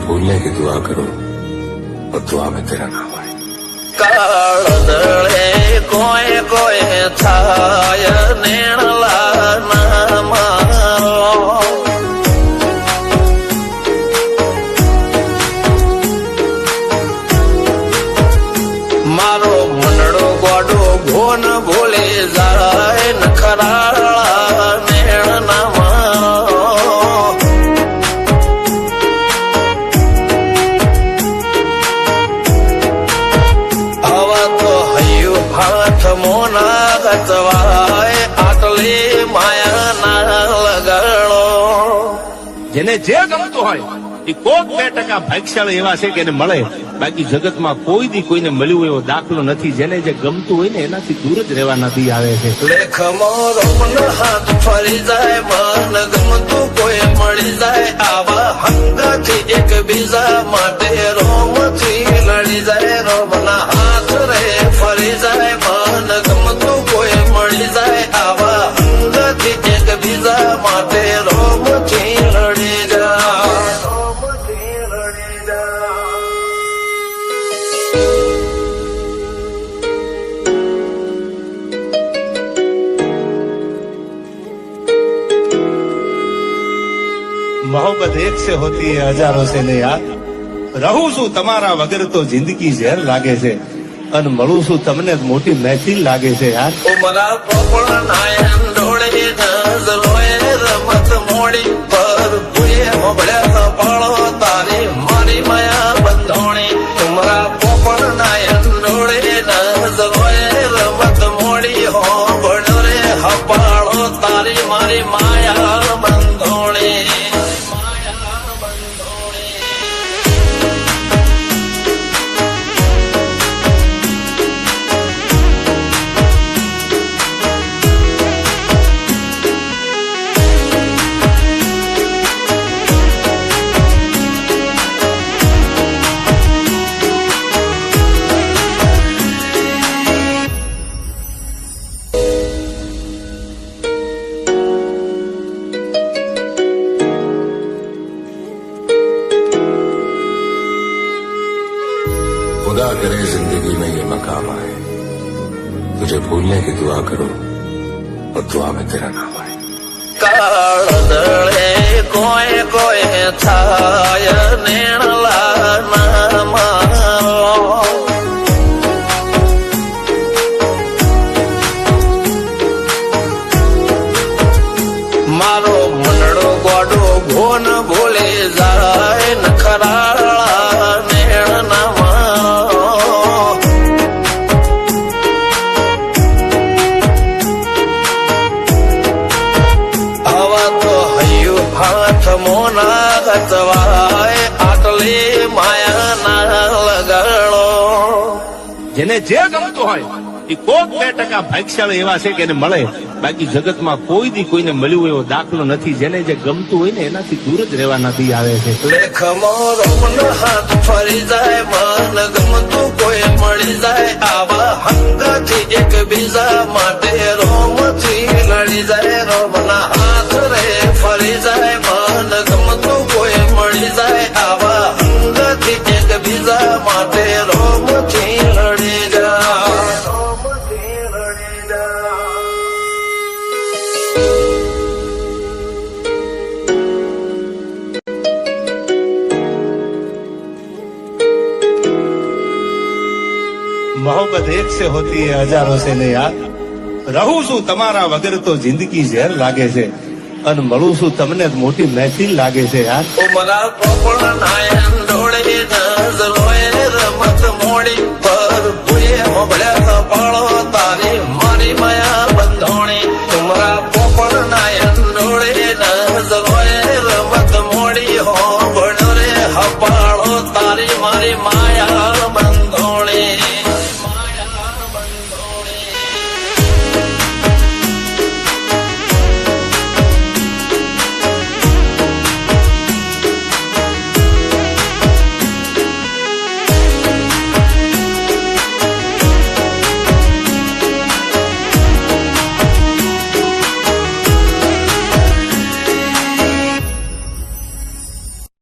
भूलने की दुआ करो और दुआ में तेरा नाम आए। काळदळे कोय कोय थाय नेणला नाम मारो मनडो गोडो भोन भूले जाय नखराळा नेण नाम हाथ मोना गतवाय आटले माया ना लगाड़ो। જેને જે ગમતું હોય એ કોક 2% ભાગ્યશાળી એવા છે કે એને મળે, બાકી જગતમાં કોઈ દી કોઈને મળ્યું એવો દાખલો નથી. જેને જે ગમતું હોય ને એનાથી દૂર જ રહેવાના દી આવે છે. લેખ મોરો મન હાથ ફરી જાય, મન ગમતું કોઈ મળી જાય, આવા હંગાથી એક બીજા માટે રોમથી લડી જાય. રોમના હાથ રે ફરી જાય, મન ગમતું કોઈ મળી જાય, આવા હંગાથી એક બીજા માટે રોમથી લડી જાય. मोहब्बत एक से होती है हजारों से ने यार. રહું છું તમારા વગર તો જિંદગી ઝેર લાગે છે, અને મળું છું તમને મોટી મહેફિલ લાગે છે યાર. ઉમરા પોપળ નાયન ડોળે નજરોએ રમત મોડી પર ભૂએ મોબળ્યા પાળો તારી મારી માયા બંધોણી. ઉમરા પોપળ નાયન ડોળે નજરોએ રમત મોડી હો બળો રે હપાળો તારી મારી માયા બંધોણી. खुदा करे जिंदगी में ये मकाम आए, तुझे भूलने की दुआ करो और दुआ में तेरा नाम आए. કાળદળે કોય કોય થાય નેણલા નામ મારો મનડો ગોડો ભોન ભૂલે જાય નખરાળા નેણ નામ. હાથ મોના ગતવાય આટલે માયા ના લગાડો. જેને જે ગમતું હોય એ કોક 2% ભાગ્યશાળી એવા છે કે એને મળે, બાકી જગતમાં કોઈ દી કોઈને મળ્યું એવો દાખલો નથી. જેને જે ગમતું હોય ને એનાથી દૂર જ રહેવાના દી આવે છે. લેખ મોરો મન હાથ ફરી જાય, મન ગમતું કોઈ મળી જાય, આવા હંગાથી એક બીજા માટે રોમથી લડી જાય. રોમના હાથ રે ફરી જાય, મન ગમતું કોઈ મળી જાય, આવા હંગાથી એક બીજા માટે રોમથી લડી જાય. मोहब्बत एक से होती है हजारों से ने यार. રહું છું તમારા વગર તો જિંદગી ઝેર લાગે છે, અને મળું છું તમને મોટી મહેફિલ લાગે છે યાર. ઉમરા પોપળ નાયન ડોળે નજરોએ રમત મોડી પર ભૂએ મોબળ્યા પાળો તારી મારી માયા બંધોણી. ઉમરા પોપળ નાયન ડોળે નજરોએ રમત મોડી હો બળો રે હપાળો તારી મારી માયા